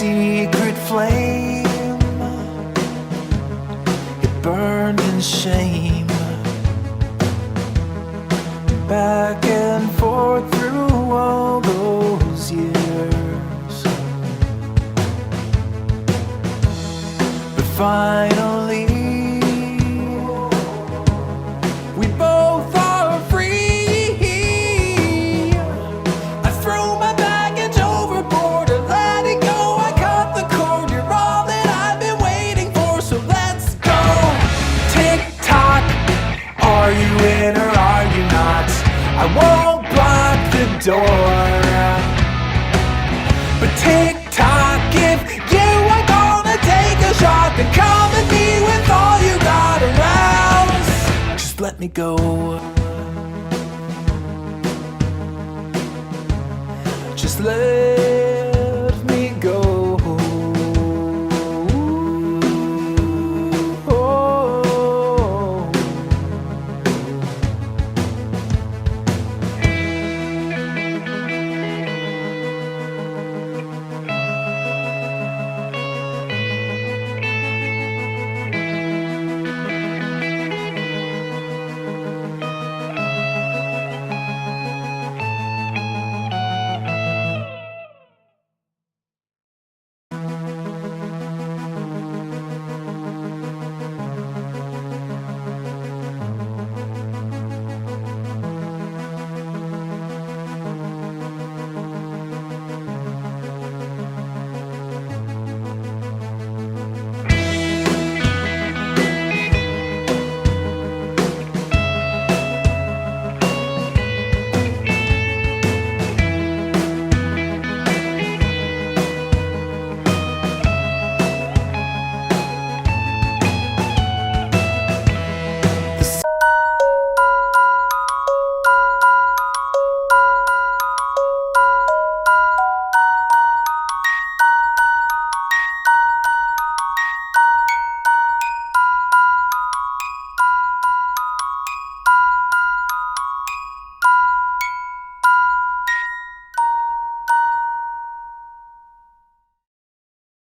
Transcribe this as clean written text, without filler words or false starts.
secret flame, it burned in shame. Back and forth through all those years, but finally we both are free. I threw my baggage overboard, I let it go, I cut the cord. You're all that I've been waiting for, so let's go. Tick-tock, are you in or are you not? I won't block the door, but tick-tock, if you are gonna take a shot, then come at me with all you got around. Just let me go. Just let